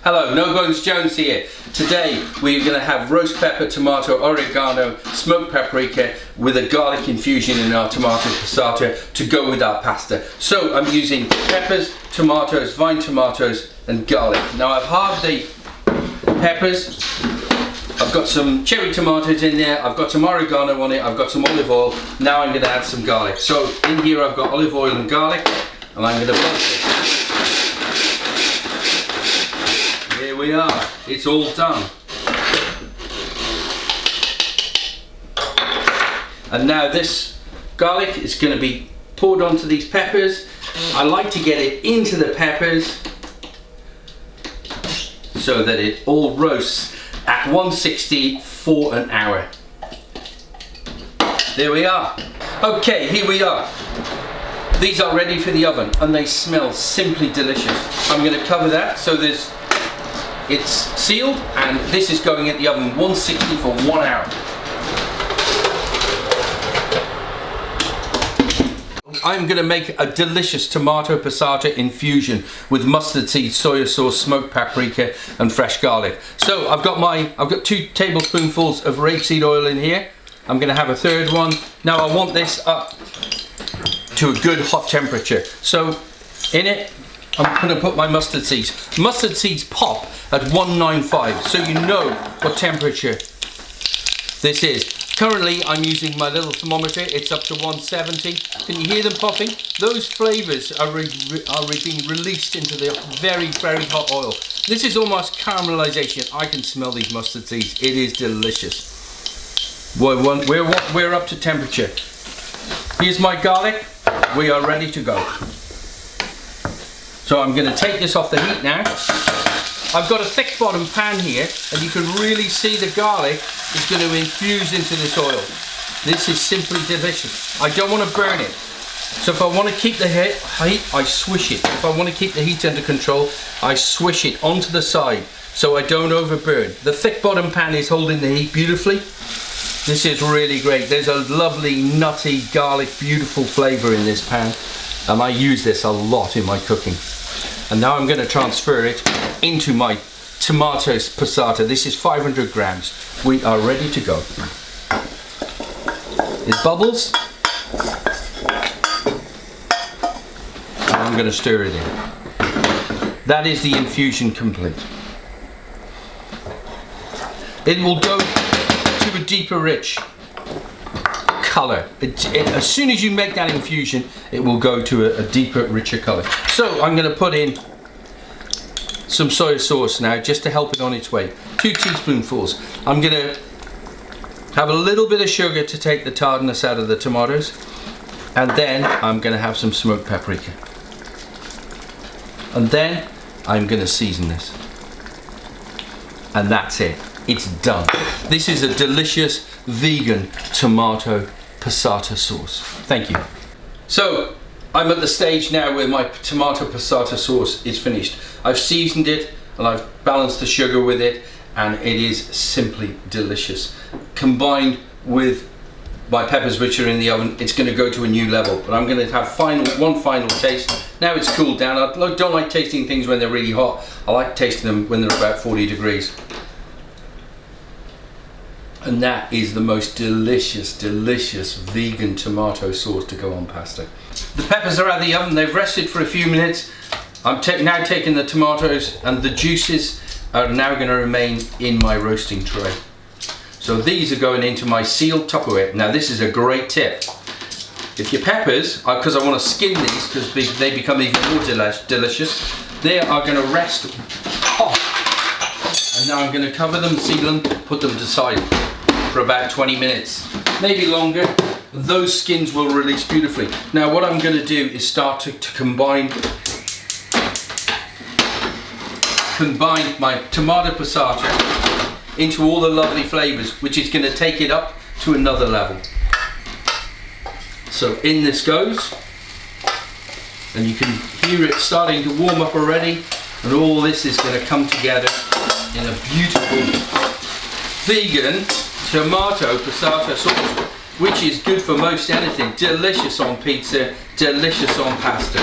Hello, No Bones Jones here. Today we're going to have roast pepper, tomato, oregano, smoked paprika with a garlic infusion in our tomato passata to go with our pasta. So I'm using peppers, tomatoes, vine tomatoes and garlic. Now I've halved the peppers. I've got some cherry tomatoes in there, I've got some oregano on it, I've got some olive oil. Now I'm going to add some garlic. So in here I've got olive oil and garlic and I'm going to blend it. Here we are, it's all done. And now this garlic is going to be poured onto these peppers. I like to get it into the peppers so that it all roasts at 160 for an hour. There we are. Okay, here we are. These are ready for the oven and they smell simply delicious. I'm going to cover that so it's sealed, and this is going at the oven 160 for 1 hour. I'm going to make a delicious tomato passata infusion with mustard seed, soy sauce, smoked paprika and fresh garlic. So I've got 2 tablespoonfuls of rapeseed oil in here. I'm going to have a third one. Now I want this up to a good hot temperature. So in it I'm going to put my mustard seeds. Mustard seeds pop at 195, so you know what temperature this is. Currently I'm using my little thermometer, it's up to 170. Can you hear them popping? Those flavours are being released into the very, very hot oil. This is almost caramelization. I can smell these mustard seeds. It is delicious. We're up to temperature. Here's my garlic. We are ready to go. So I'm going to take this off the heat now. I've got a thick bottom pan here and you can really see the garlic is going to infuse into this oil. This is simply delicious. I don't want to burn it. So if I want to keep the heat, I swish it. If I want to keep the heat under control, I swish it onto the side so I don't overburn. The thick bottom pan is holding the heat beautifully. This is really great. There's a lovely nutty garlic beautiful flavour in this pan and I use this a lot in my cooking. And now I'm going to transfer it into my tomato passata. This is 500 grams. We are ready to go. It bubbles. And I'm going to stir it in. That is the infusion complete. It will go to a deeper rich colour. As soon as you make that infusion, it will go to a deeper, richer colour. So I'm going to put in some soy sauce now, just to help it on its way. 2 teaspoonfuls. I'm going to have a little bit of sugar to take the tardiness out of the tomatoes, and then I'm going to have some smoked paprika. And then I'm going to season this. And that's it. It's done. This is a delicious vegan tomato passata sauce. Thank you. So I'm at the stage now where my tomato passata sauce is finished. I've seasoned it and I've balanced the sugar with it, and it is simply delicious. Combined with my peppers which are in the oven, it's going to go to a new level. But I'm going to have one final taste. Now it's cooled down. I don't like tasting things when they're really hot. I like tasting them when they're about 40 degrees. And that is the most delicious, delicious vegan tomato sauce to go on pasta. The peppers are out of the oven, they've rested for a few minutes. I'm now taking the tomatoes, and the juices are now going to remain in my roasting tray. So these are going into my sealed Tupperware. Now this is a great tip. If your peppers, because I want to skin these because they become even more delicious, they are going to rest hot. And now I'm going to cover them, seal them, put them to side for about 20 minutes, maybe longer. Those skins will release beautifully. Now what I'm going to do is start to combine my tomato passata into all the lovely flavours, which is going to take it up to another level. So in this goes, and you can hear it starting to warm up already, and all this is going to come together in a beautiful vegan tomato passata sauce, which is good for most anything. Delicious on pizza, delicious on pasta.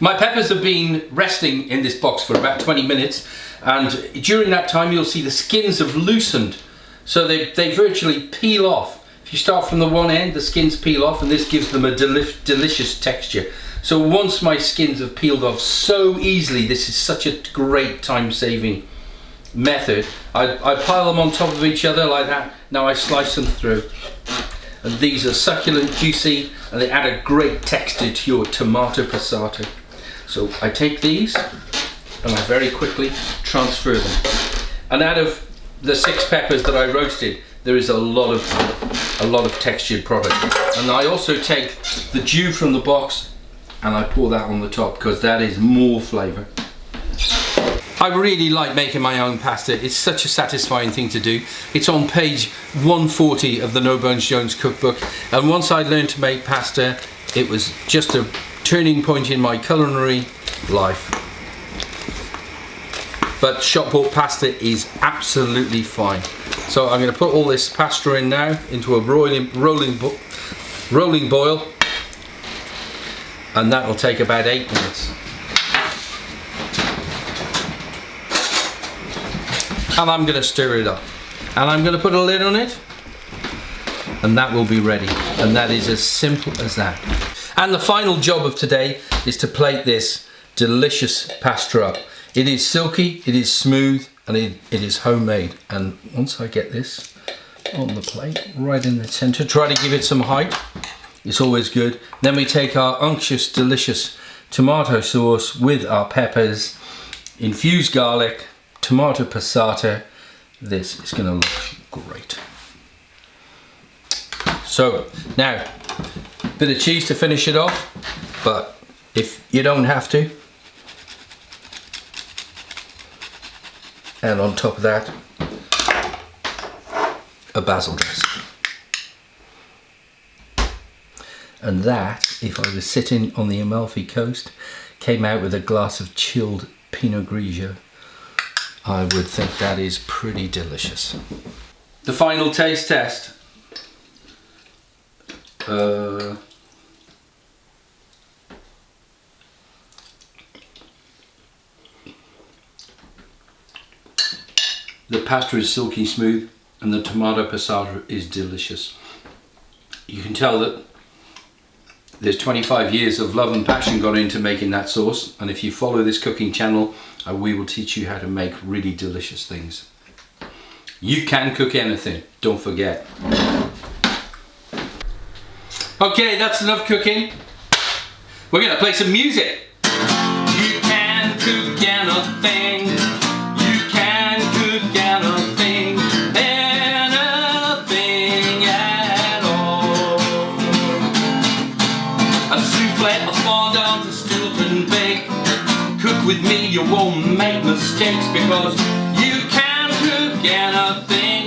My peppers have been resting in this box for about 20 minutes, and during that time you'll see the skins have loosened, so they virtually peel off. If you start from the one end, the skins peel off, and this gives them a delicious texture. So once my skins have peeled off so easily, this is such a great time-saving method. I pile them on top of each other like that. Now I slice them through. And these are succulent, juicy, and they add a great texture to your tomato passata. So I take these and I very quickly transfer them. And out of the 6 peppers that I roasted, there is a lot of textured product. And I also take the dew from the box and I pour that on the top because that is more flavour. I really like making my own pasta. It's such a satisfying thing to do. It's on page 140 of the No Bones Jones cookbook, and once I learned to make pasta, it was just a turning point in my culinary life. But shop bought pasta is absolutely fine. So I'm going to put all this pasta in now into a rolling boil, and that will take about 8 minutes. And I'm going to stir it up, and I'm going to put a lid on it, and that will be ready. And that is as simple as that. And the final job of today is to plate this delicious pasta up. It is silky, it is smooth, and it is homemade. And once I get this on the plate, right in the center, try to give it some height. It's always good. Then we take our unctuous, delicious tomato sauce with our peppers, infused garlic, tomato passata. This is going to look great. So now, a bit of cheese to finish it off, but if you don't have to. And on top of that, a basil dressing. And that, if I was sitting on the Amalfi Coast, came out with a glass of chilled Pinot Grigio, I would think that is pretty delicious. The final taste test. The pasta is silky smooth and the tomato passata is delicious. You can tell that there's 25 years of love and passion gone into making that sauce, and if you follow this cooking channel, we will teach you how to make really delicious things. You can cook anything, don't forget. Okay, that's enough cooking. We're gonna play some music. You can cook anything. You can cook anything. Anything at all. A souffle, a fondant, a Stilton bake. Cook with me, you won't make mistakes because you can cook anything.